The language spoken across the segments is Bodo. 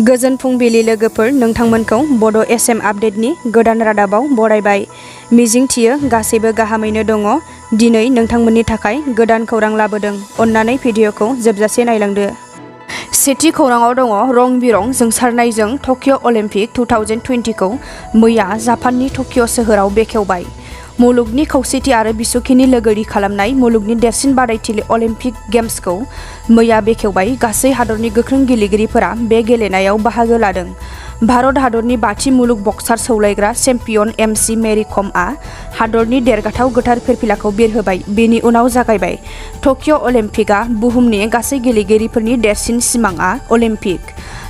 गोजोन फुंबिलि लोगोफोर, नोंथांमोनखौ बड' एसएम आपडेटनि गोदान रादाबाव बरायबाय। मिजिंथियो गासैबो गाहामैनो दङ। दिनै नोंथांमोननि थाखाय गोदान खौरां लाबोदों। अन्नानै भिडिअखौ जोबजासे नायलांदो। सेथि खौराङाव दङ रं बिरं जोंसारनायजों टकिअ अलिम्पिक 2020 खौ मैया जापाननि टकिअ सोहोराव बेखेवबाय। मुलुगनि खौसेथि आरो बिसुखिनि लोगोरि खालामनाय मुलुगनि देरसिन बादायथिलि अलिम्पिक गेम्सखौ मैया बेखेवबाय। गासै हादरनि गोख्रों गेलेगिरिफोरा बे गेलेनायाव बाहागो लादों। भारत हादरनि बाथि मुलुग बक्सार सौलायग्रा चेम्पियन एमसी मेरी कमआ हादरनि देरगाथाव गोथार फिरफिलाखौ बिरहोबाय। बेनि उनाव जागायबाय। टकिअ अलिम्पिकआ बुहुमनि गासै गेलेगिरिफोरनि देरसिन सिमांआ अलिम्पिक।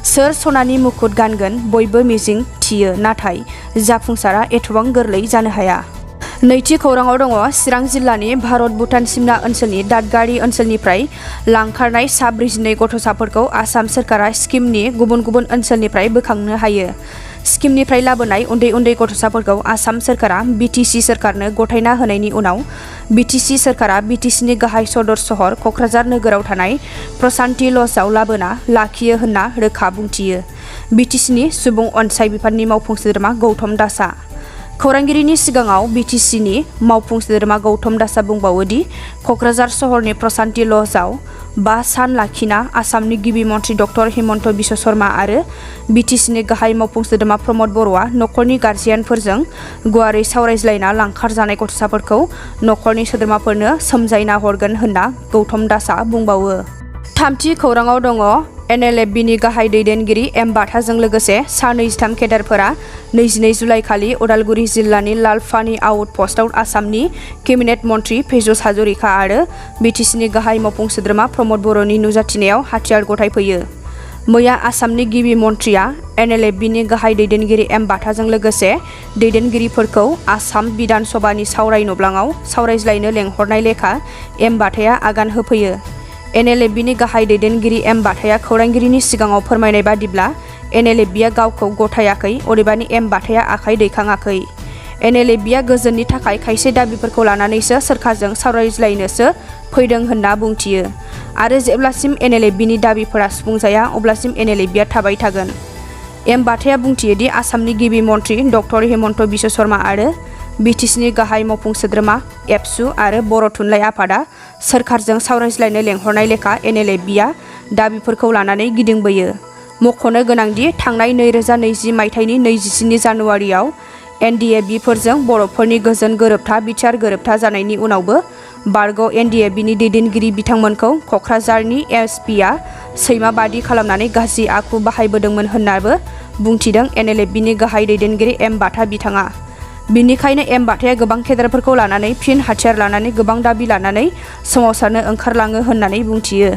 सोर सनानि मुकुट गानगोन बयबो मिजिं थियो, नाथाय जाफुंसारा एथबां गोरलै जानो हाया। नैथि खौराङाव दङ चिरां जिल्लानि भारत-भुटान सिमना ओनसोलनि दादगारि ओनसोलनिफ्राय लांखारनाय सा 42 गथ'साफोरखौ आसाम सोरखारा स्किमनि गुबुन गुबुन ओनसोलनिफ्राय बोखांनो हायो। स्किमनिफ्राय लाबोनाय उन्दै उन्दै गथ'साफोरखौ आसाम सोरखारा बिटिसि सोरखारनो गथायना होनायनि उनाव बिटिसि सोरखारा बिटिसिनि गाहाय सदर सहर क'क्राझार नोगोराव थानाय प्रसान्ति लजआव लाबोना लाखियो होनना रोखा बुंथियो बिटिसिनि सुबुं अनसाय बिफाननि मावफुं सोद्रोमा गौतम दासआ। खौरांगिरिनि सिगाङाव बिटिसिनि मावफुं सोद्रोमा गौतम दासआ बुंबावो दि क'क्राझार सहरनि प्रसान्ति लजआव 5 सान लाखिना आसामनि गिबि मन्थ्रि डक्टर हिमन्त बिश्व शर्मा आरो बिटिसिनि गाहाय मावफुं सोद्रोमा प्रमद बर'आ नखरनि गार्जियानफोरजों गुवारै सावरायज्लायना लांखार जानाय गथ'साफोरखौ नखरनि सोद्रोमाफोरनो सोमजायना हरगोन होनना गौतम दासआ बुंबावो। थामथि खौराङाव दङ एनएलएफबिनि गाहाय दैदेनगिरि एम बाथाजों लोगोसे सा 23 केडारफोरा 22 जुलाइ खालि उदालगुरि जिल्लानि लालफानि आउट पस्टआव आसामनि केबिनेट मन्थ्रि फैजस हाजरिका आरो बिटिसिनि गाहाय मावफुं सोद्रोमा प्रमद बर'नि नुजाथिनायाव हाथियार गथायफैयो। मैया आसामनि गिबि मन्थ्रिया एनएलएफबिनि गाहाय दैदेनगिरि एम बाथाजों लोगोसे दैदेनगिरिफोरखौ आसाम बिधान सभानि सावराय नब्लाङाव सावरायज्लायनो लेंहरनाय लेखा एम बाथाया आगान होफैयो। एनएलएफबिनि गाहाय दैदेनगिरि एम बाथाया खौरांगिरिनि सिगाङाव फोरमायनाय बादिब्ला एनएलएफबिया गावखौ गथायाखै, अदेबानि एम बाथाया आखाइ दैखाङाखै। एनएलएफबिया गोजोननि थाखाय खायसे दाबिफोरखौ लानानैसो सोरखारजों सावरायज्लायनोसो फैदों होनना बुंथियो आरो जेब्लासिम एनएलएफबिनि दाबिफोरा सुफुंजाया अब्लासिम एनएलएफबिया थाबाय थागोन। एम बाथाया बुंथियो दि आसामनि गिबि मन्थ्रि डक्टर हिमन्त बिश्व शर्मा आरो बिटिसिनि गाहाय मावफुं सोद्रोमा एबसु आरो बर' थुनलाइ आफादा सोरखारजों सावरायज्लायनो लेंहरनाय लेखा एनएलएफबिया दाबिफोरखौ लानानै गिदिंबोयो। मख'नो गोनांदि थांनाय 2020 मायथाइनि 27 जानुवारियाव एनडिएफबिफोरजों बर'फोरनि गोजोन गोरोबथा बिचार गोरोबथा जानायनि उनावबो बारग' एनडिएफबिनि दैदेनगिरि बिथांमोनखौ क'क्राझारनि एसपिआ सैमा बादि खालामनानै गाज्रि आखु बाहायबोदोंमोन होननाबो बुंथिदों एनएलएफबिनि गाहाय दैदेनगिरि एम बाथा बिथाङा। बिनिखायनो एम बाथाया गोबां केडारफोरखौ लानानै फिन हाथियार लानानै गोबां दाबि लानानै सोमावसारनो ओंखारलाङो होननानै बुंथियो।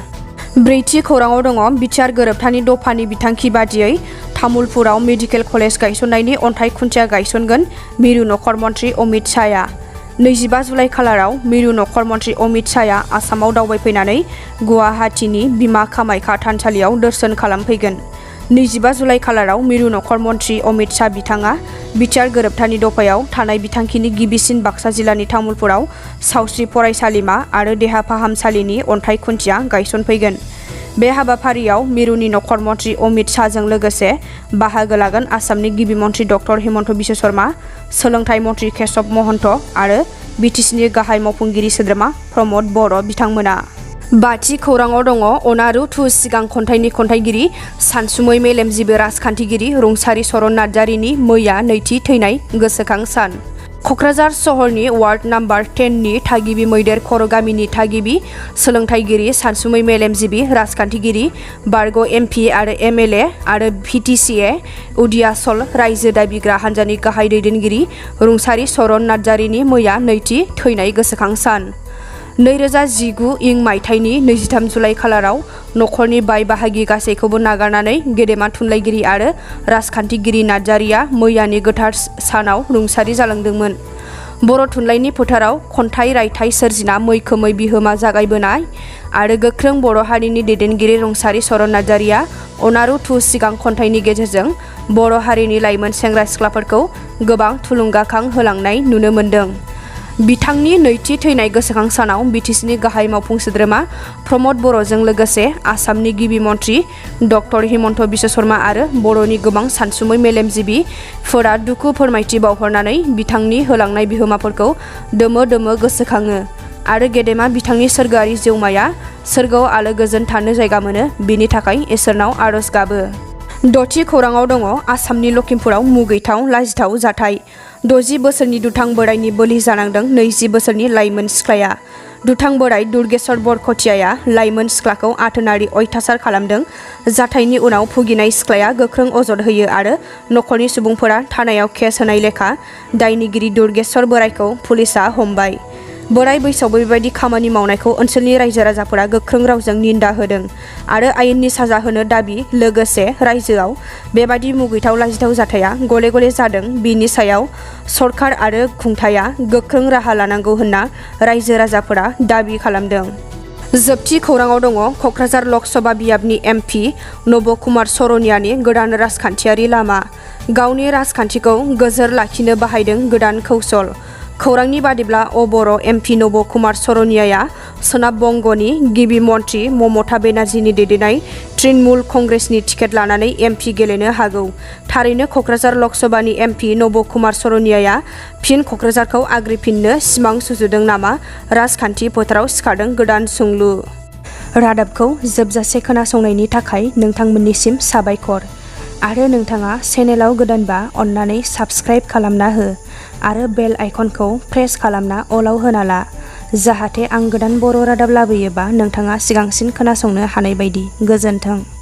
ब्रैथि खौराङाव दङ बिचार गोरोबथानि दफानि बिथांखि बादियै तामुलपुराव मेडिकेल कलेज गायसननायनि अन्थाइ खुन्थिया गायसनगोन मिरु नखर मन्थ्रि अमित शाहआ। 25 जुलाइ खालाराव मिरु नखर मन्थ्रि अमित शाहआ आसामाव दावबायफैनानै गुवाहाटीनि बिमा कामाख्या थानसालियाव दर्शन खालामफैगोन। 25 जुलाइ खालाराव मिरु नखर मन्थ्रि अमित शाह बिथाङा बिचार गोरोबथानि दफायाव थानाय बिथांखिनि गिबिसिन बाक्सा जिल्लानि तामुलपुराव सावस्रि फरायसालिमा आरो देहा फाहामसालिनि अन्थाइ खुन्थिया गायसनफैगोन। बे हाबाफारियाव मिरुनि नखर मन्थ्रि अमित शाहजों लोगोसे बाहागो लागोन आसामनि गिबि मन्थ्रि डक्टर हिमन्त बिश्व शर्मा, सोलोंथाइ मन्थ्रि केशब महन्त आरो बिटिसिनि गाहाय मावफुंगिरि सोद्रोमा प्रमद बर' बिथांमोना। बाथि खौराङाव दङ अनारु 2 सिगां खन्थाइनि खन्थाइगिरि सानसुमै मेलेमजिबि राजखान्थिगिरि रुंसारि चरण नार्जारिनि मैया नैथि थैनाय गोसोखां सान। क'क्राझार सहरनि वार्ड नाम्बार 10 नि थागिबि मैदेर खर' गामिनि थागिबि सोलोंथाइगिरि सानसुमै मेलेमजिबि राजखान्थिगिरि बारग' एमपि आरो एमएलए आरो भिटिसिए उदियासल रायजो दाबिग्रा हान्जानि गाहाय दैदेनगिरि रुंसारि चरण नार्जारिनि मैया नैथि थैनाय गोसोखां सान। 2019 इं मायथाइनि 23 जुलाइ खालाराव नखरनि बाय बाहागि गासैखौबो नागारनानै गेदेमा थुनलाइगिरि आरो राजखान्थिगिरि नार्जारिया मैयानि गोथार सानाव रुंसारि जालांदोंमोन। बर' थुनलाइनि फोथाराव खन्थाइ रायथाइ सोरजिना मैखोमै बिहोमा जागायबोनाय आरो गोख्रों बर' हारिनि दैदेनगिरि रुंसारि चरण नार्जारिया अनारु 2 सिगां खन्थाइनि गेजेरजों बर' हारिनि लाइमोन सेंग्रा सिख्लाफोरखौ गोबां थुलुंगाखां होलांनाय नुनो मोन्दों। बिथांनि नैथि थैनाय गोसोखां सानाव बिटिसिनि गाहाय मावफुं सोद्रोमा प्रमद बर'जों लोगोसे आसामनि गिबि मन्थ्रि डक्टर हिमन्त बिश्व शर्मा आरो बर'नि गोबां सानसुमै मेलेमजिबिफोरा दुखु फोरमायथि बावहरनानै बिथांनि होलांनाय बिहोमाफोरखौ दोमो दोमो गोसोखाङो आरो गेदेमा बिथांनि सोरगोआरि जिउमाया सोरगोआव आलो गोजोन थानो जायगा मोनो बिनि थाखाय इसोरनाव आरज गाबो। दथि खौराङाव दङ आसामनि लखिमपुराव मुगैथाव लाजिथाव जाथाय। 60 बोसोरनि दुथां बोराइनि बोलि जानांदों 20 बोसोरनि लाइमोन सिख्लाया। दुथां बोराइ दुर्गेश्वर बरखथियाया लाइमोन सिख्लाखौ आथोनारि अयथासार खालामदों। जाथायनि उनाव भुगिनाय सिख्लाया गोख्रों अजद होयो आरो नखरनि सुबुंफोरा थानायाव केस होनाय लेखा दायनिगिरि दुर्गेश्वर बोराइखौ पुलिसआ हमबाय। बोराइ बैसोआव बेबायदि खामानि मावनायखौ ओनसोलनि रायजो राजाफोरा गोख्रों रावजों निन्दा होदों आरो आयेननि साजा होनो दाबि लोगोसे रायजोआव बेबायदि मुगैथाव लाजिथाव जाथाया गले गले जादों बिनि सायाव सरकार आरो खुंथाया गोख्रों राहा लानांगौ होनना रायजो राजाफोरा दाबि खालामदों। जोबथि खौराङाव दङ क'क्राझार लकसभा बियाबनि एमपि नब कुमार सरनियानि गोदान राजखान्थियारि लामा। गावनि राजखान्थिखौ गोजोर लाखिनो बाहायदों गोदान कौशल। खौरांनि बादिब्ला बर' एमपि नब कुमार सरनियाया सोनाब बंगनि गिबि मन्थ्रि ममता बेनार्जीनि दैदेननाय तृणमुल कंग्रेसनि टिकेट लानानै एमपि गेलेनो हागौ। थारैनो क'क्राझार लकसभानि एमपि नब कुमार सरनियाया फिन क'क्राझारखौ आग्रिफिननो सिमां सुजुदों नामा? राजखान्थि फोथाराव सिखारदों गोदान सोंलु। रादाबखौ जोबजासे खोनासंनायनि थाखाय नोंथांमोननिसिम साबायखर। आरो नोंथाङा चेनेलाव गोदानबा अन्नानै साबस्क्राइब खालामना हो आरो बेल आइकनखौ प्रेस खालामना अलाव होना ला जाहाथे आं गोदान बर' रादाब लाबोयोबा नोंथाङा सिगांसिन खोनासंनो हानाय बायदि। गोजोन्थों।